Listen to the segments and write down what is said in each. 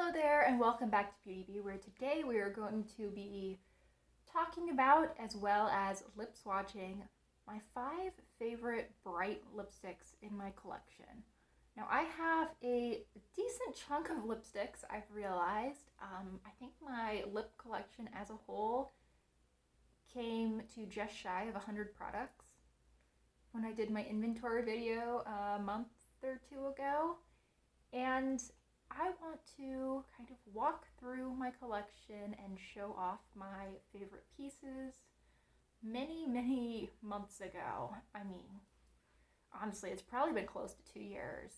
Hello there and welcome back to Beauty Bee, where today we are going to be talking about, as well as lip swatching, my 5 favorite bright lipsticks in my collection. Now I have a decent chunk of lipsticks, I've realized. I think my lip collection as a whole came to just shy of 100 products when I did my inventory video a month or two ago. And I want to kind of walk through my collection and show off my favorite pieces. Many months ago, I mean, honestly, it's probably been close to 2 years,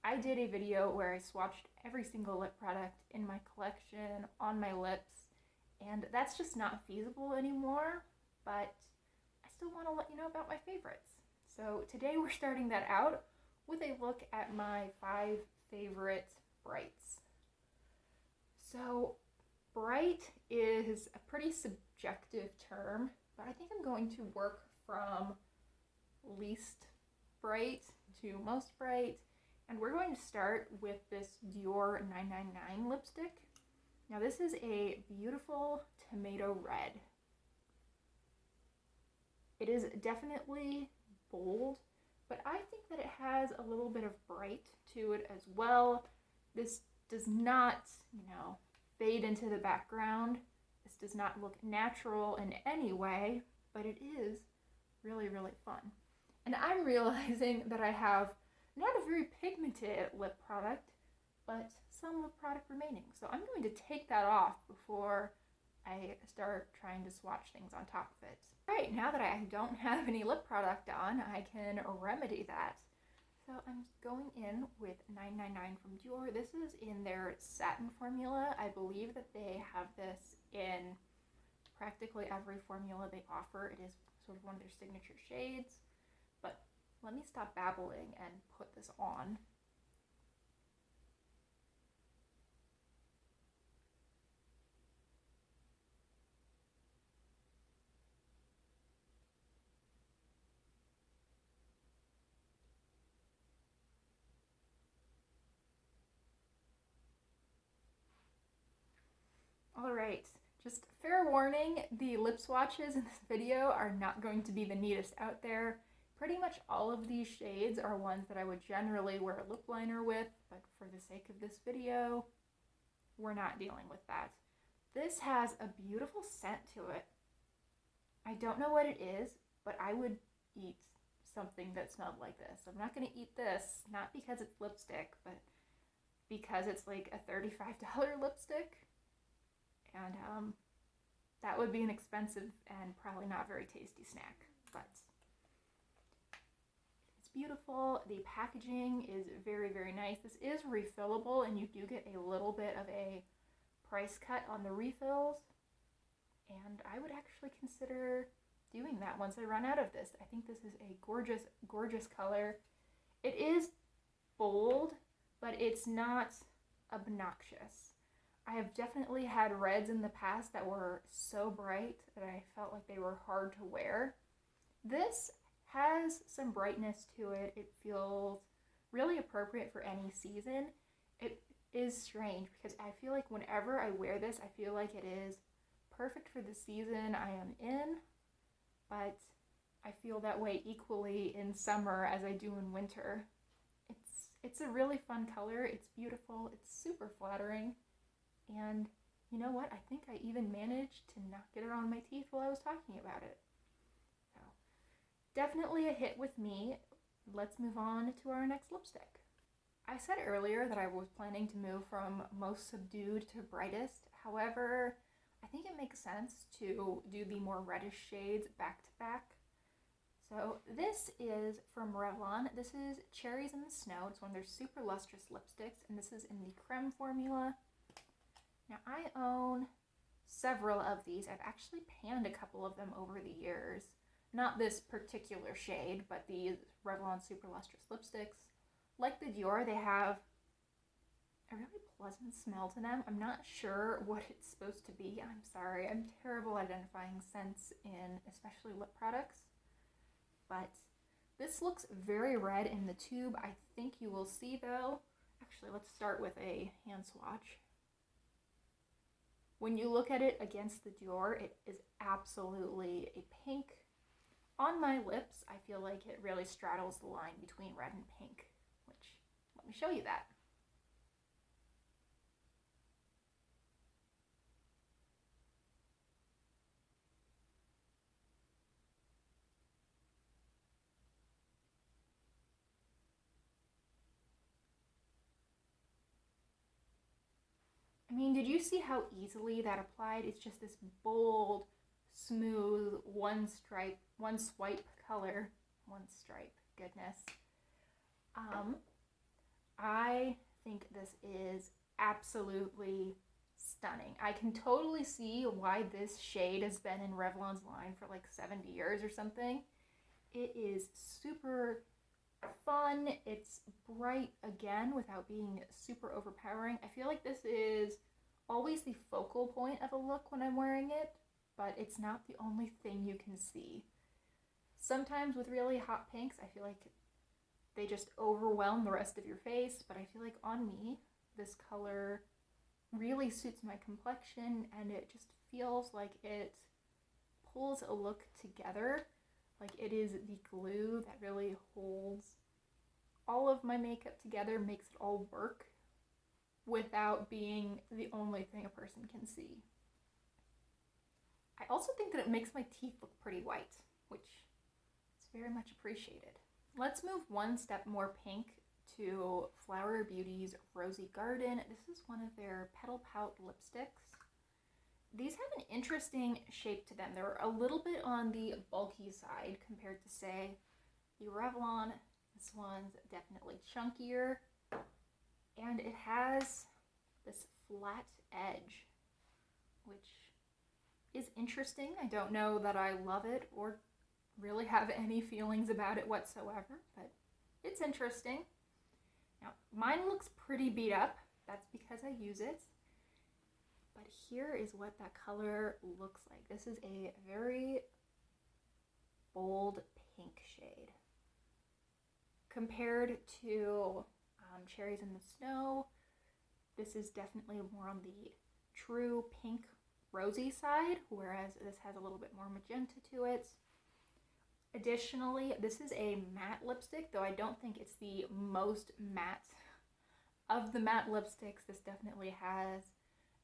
I did a video where I swatched every single lip product in my collection on my lips, and that's just not feasible anymore, but I still want to let you know about my favorites. So today we're starting that out with a look at my 5 favorite brights. So bright is a pretty subjective term, but I think I'm going to work from least bright to most bright, and we're going to start with this Dior 999 lipstick. Now this is a beautiful tomato red. It is definitely bold, but I think that it has a little bit of bright to it as well. This does not, fade into the background. This does not look natural in any way, but it is really fun. And I'm realizing that I have not a very pigmented lip product, but some lip product remaining. So I'm going to take that off before I start trying to swatch things on top of it. All right, now that I don't have any lip product on, I can remedy that. So I'm going in with 999 from Dior. This is in their satin formula. I believe that they have this in practically every formula they offer. It is sort of one of their signature shades. But let me stop babbling and put this on. Alright, just fair warning, the lip swatches in this video are not going to be the neatest out there. Pretty much all of these shades are ones that I would generally wear a lip liner with, but for the sake of this video, we're not dealing with that. This has a beautiful scent to it. I don't know what it is, but I would eat something that smelled like this. I'm not going to eat this, not because it's lipstick, but because it's like a $35 lipstick. And that would be an expensive and probably not very tasty snack, but it's beautiful. The packaging is very nice. This is refillable, and you do get a little bit of a price cut on the refills, and I would actually consider doing that once I run out of this. I think this is a gorgeous color. It is bold, but it's not obnoxious. I have definitely had reds in the past that were so bright that I felt like they were hard to wear. This has some brightness to it. It feels really appropriate for any season. It is strange because I feel like whenever I wear this, I feel like it is perfect for the season I am in, but I feel that way equally in summer as I do in winter. It's a really fun color. It's beautiful. It's super flattering. And you know what? I think I even managed to not get it on my teeth while I was talking about it. So, definitely a hit with me. Let's move on to our next lipstick. I said earlier that I was planning to move from most subdued to brightest. However, I think it makes sense to do the more reddish shades back to back. So this is from Revlon. This is Cherries in the Snow. It's one of their super lustrous lipsticks, and this is in the creme formula. Now I own several of these. I've actually panned a couple of them over the years. Not this particular shade, but these Revlon super lustrous lipsticks. Like the Dior, they have a really pleasant smell to them. I'm not sure what it's supposed to be. I'm sorry. I'm terrible at identifying scents in especially lip products. But this looks very red in the tube. I think you will see though. Actually, let's start with a hand swatch. When you look at it against the Dior, it is absolutely a pink. On my lips, I feel like it really straddles the line between red and pink, which, let me show you that. I mean, did you see how easily that applied? It's just this bold, smooth, one stripe, one swipe color. One stripe, goodness. I think this is absolutely stunning. I can totally see why this shade has been in Revlon's line for like 70 years or something. It is super fun. It's bright again without being super overpowering. I feel like this is always the focal point of a look when I'm wearing it, but it's not the only thing you can see. Sometimes with really hot pinks, I feel like they just overwhelm the rest of your face, but I feel like on me, this color really suits my complexion, and it just feels like it pulls a look together. Like it is the glue that really holds all of my makeup together, makes it all work without being the only thing a person can see. I also think that it makes my teeth look pretty white, which is very much appreciated. Let's move one step more pink to Flower Beauty's Rosey Garden. This is one of their Petal Pout lipsticks. These have an interesting shape to them. They're a little bit on the bulky side compared to, say, the Revlon. This one's definitely chunkier, and it has this flat edge, which is interesting. I don't know that I love it or really have any feelings about it whatsoever, but it's interesting. Now, mine looks pretty beat up. That's because I use it. But here is what that color looks like. This is a very bold pink shade. Compared to Cherries in the Snow, this is definitely more on the true pink rosy side, whereas this has a little bit more magenta to it. Additionally, this is a matte lipstick, though I don't think it's the most matte of the matte lipsticks. This definitely has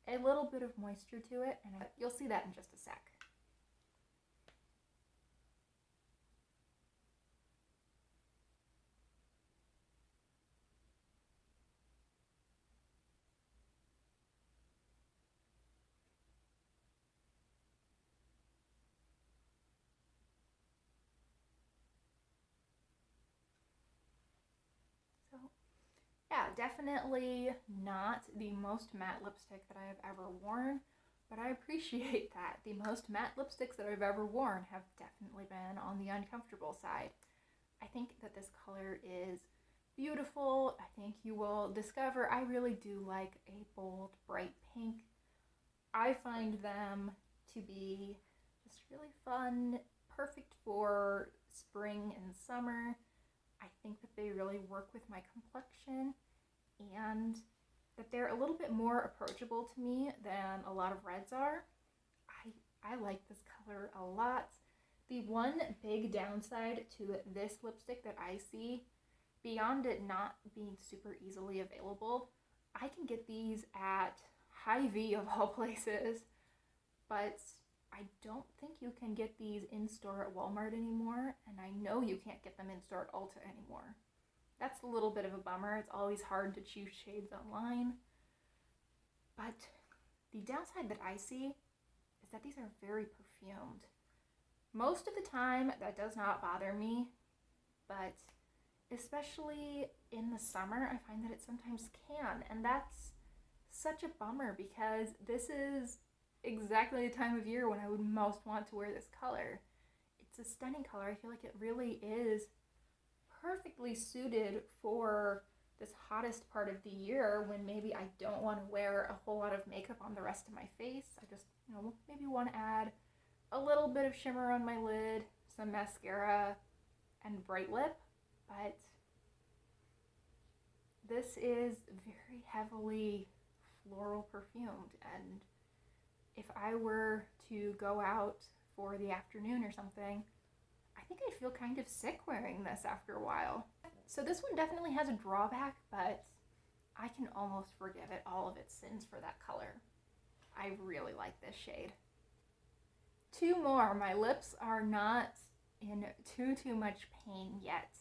a little bit of moisture to it, and you'll see that in just a sec. So, yeah, definitely not the most matte lipstick that I have ever worn, but I appreciate that. The most matte lipsticks that I've ever worn have definitely been on the uncomfortable side. I think that this color is beautiful. I think you will discover I really do like a bold, bright pink. I find them to be just really fun, perfect for spring and summer. I think that they really work with my complexion, and that they're a little bit more approachable to me than a lot of reds are. I like this color a lot. The one big downside to this lipstick that I see, beyond it not being super easily available, I can get these at Hy-Vee of all places, but I don't think you can get these in store at Walmart anymore, and I know you can't get them in store at Ulta anymore. That's a little bit of a bummer. It's always hard to choose shades online. But the downside that I see is that these are very perfumed. Most of the time, that does not bother me, but especially in the summer, I find that it sometimes can, and that's such a bummer because this is exactly the time of year when I would most want to wear this color. It's a stunning color. I feel like it really is perfectly suited for this hottest part of the year when maybe I don't want to wear a whole lot of makeup on the rest of my face. I just, maybe want to add a little bit of shimmer on my lid, some mascara, and bright lip, but this is very heavily floral perfumed, and if I were to go out for the afternoon or something, I think I'd feel kind of sick wearing this after a while. So this one definitely has a drawback, but I can almost forgive it all of its sins for that color. I really like this shade. Two more. My lips are not in too much pain yet.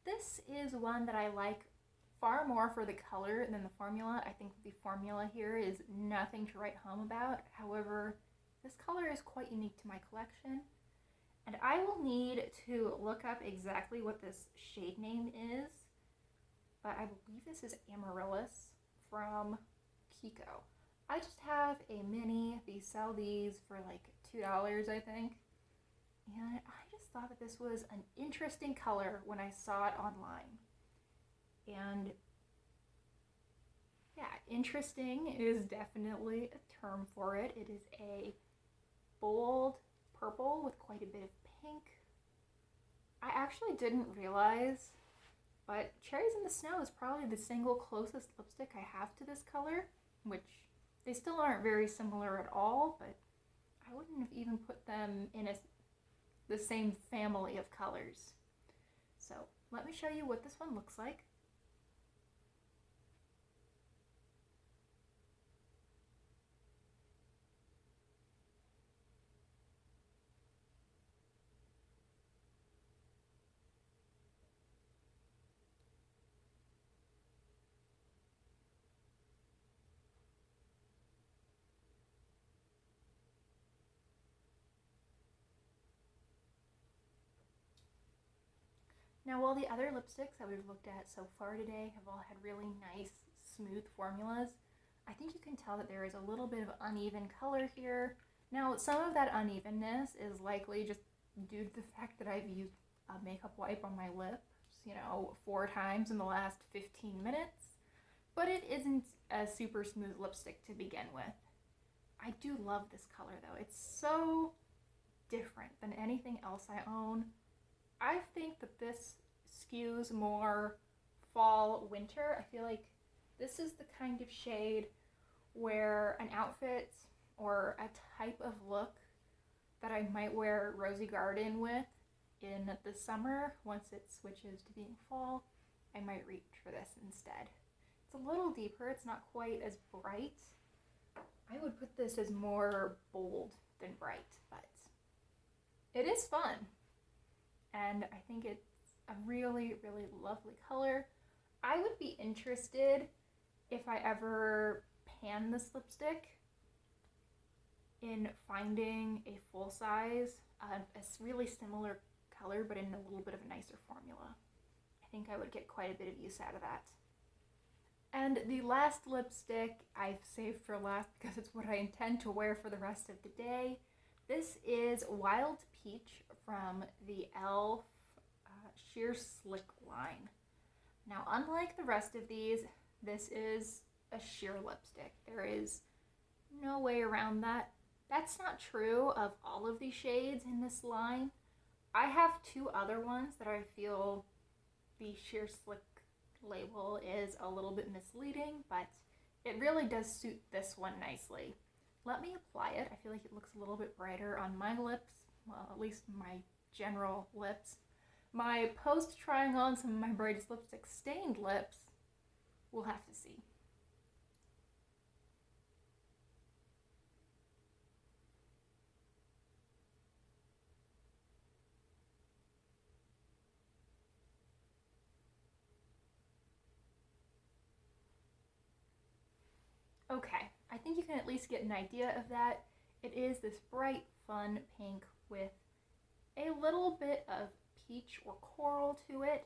This is one that I like far more for the color than the formula. I think the formula here is nothing to write home about. However, this color is quite unique to my collection. And I will need to look up exactly what this shade name is, but I believe this is Amaryllis from Kiko. I just have a mini. They sell these for like $2, I think. And I just thought that this was an interesting color when I saw it online. And yeah, interesting is definitely a term for it. It is a bold purple with quite a bit of pink. I actually didn't realize, but Cherries in the Snow is probably the single closest lipstick I have to this color, which they still aren't very similar at all, but I wouldn't have even put them in the same family of colors. So let me show you what this one looks like. Now, while the other lipsticks that we've looked at so far today have all had really nice, smooth formulas, I think you can tell that there is a little bit of uneven color here. Now, some of that unevenness is likely just due to the fact that I've used a makeup wipe on my lips, 4 times in the last 15 minutes, but it isn't a super smooth lipstick to begin with. I do love this color though. It's so different than anything else I own. I think that this skews more fall, winter. I feel like this is the kind of shade where an outfit or a type of look that I might wear Rosey Garden with in the summer. Once it switches to being fall, I might reach for this instead. It's a little deeper. It's not quite as bright. I would put this as more bold than bright, but it is fun. And I think it's a really, really lovely color. I would be interested if I ever pan this lipstick in finding a full size, a really similar color, but in a little bit of a nicer formula. I think I would get quite a bit of use out of that. And the last lipstick I've saved for last because it's what I intend to wear for the rest of the day. This is Wild Peach from the e.l.f. Sheer Slick line. Now, unlike the rest of these, this is a sheer lipstick. There is no way around that. That's not true of all of the shades in this line. I have 2 other ones that I feel the Sheer Slick label is a little bit misleading, but it really does suit this one nicely. Let me apply it. I feel like it looks a little bit brighter on my lips, well, at least my general lips. My post trying on some of my brightest lipstick stained lips, we'll have to see. Okay, I think you can at least get an idea of that. It is this bright, fun pink with a little bit of peach or coral to it.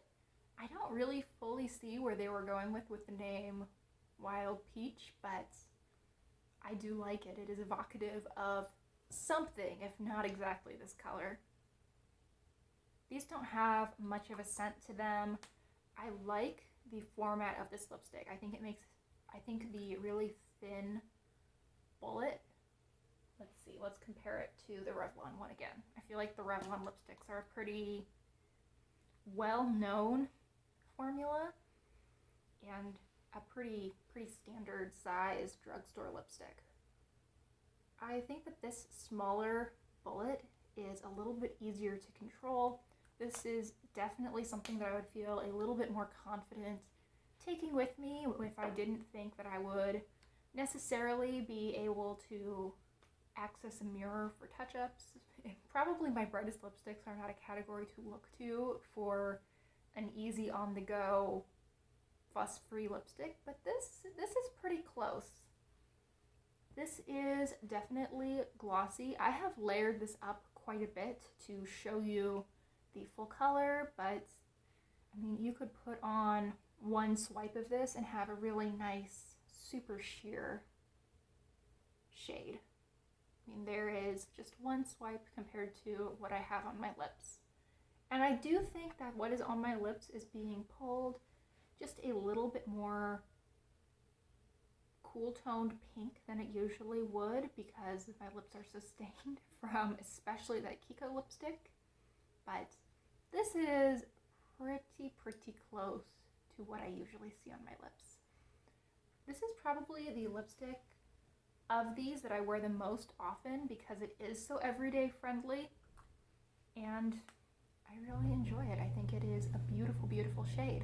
I don't really fully see where they were going with the name Wild Peach, but I do like it. It is evocative of something, if not exactly this color. These don't have much of a scent to them. I like the format of this lipstick. I think the really thin bullet, let's see, let's compare it to the Revlon one again. I feel like the Revlon lipsticks are a pretty well-known formula and a pretty standard size drugstore lipstick. I think that this smaller bullet is a little bit easier to control. This is definitely something that I would feel a little bit more confident taking with me if I didn't think that I would necessarily be able to access a mirror for touch-ups. Probably my brightest lipsticks are not a category to look to for an easy on-the-go fuss-free lipstick, but this is pretty close. This is definitely glossy. I have layered this up quite a bit to show you the full color, but I mean, you could put on one swipe of this and have a really nice, super sheer shade. I mean, there is just one swipe compared to what I have on my lips. And I do think that what is on my lips is being pulled just a little bit more cool-toned pink than it usually would, because my lips are so stained from especially that Kiko lipstick. But this is pretty close to what I usually see on my lips. This is probably the lipstick of these that I wear the most often because it is so everyday friendly, and I really enjoy it. I think it is a beautiful, beautiful shade.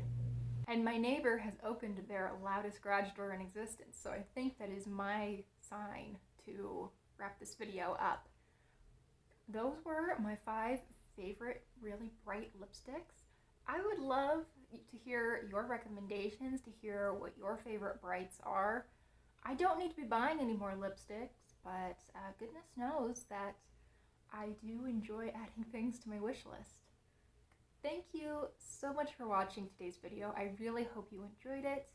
And my neighbor has opened their loudest garage door in existence, so I think that is my sign to wrap this video up. Those were my 5 favorite really bright lipsticks. I would love to hear your recommendations, to hear what your favorite brights are. I don't need to be buying any more lipsticks, but goodness knows that I do enjoy adding things to my wish list. Thank you so much for watching today's video. I really hope you enjoyed it.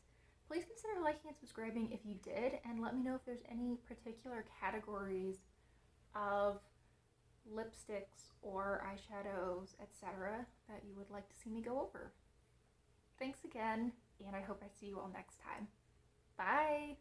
Please consider liking and subscribing if you did, and let me know if there's any particular categories of lipsticks or eyeshadows, etc. that you would like to see me go over. Thanks again, and I hope I see you all next time. Bye!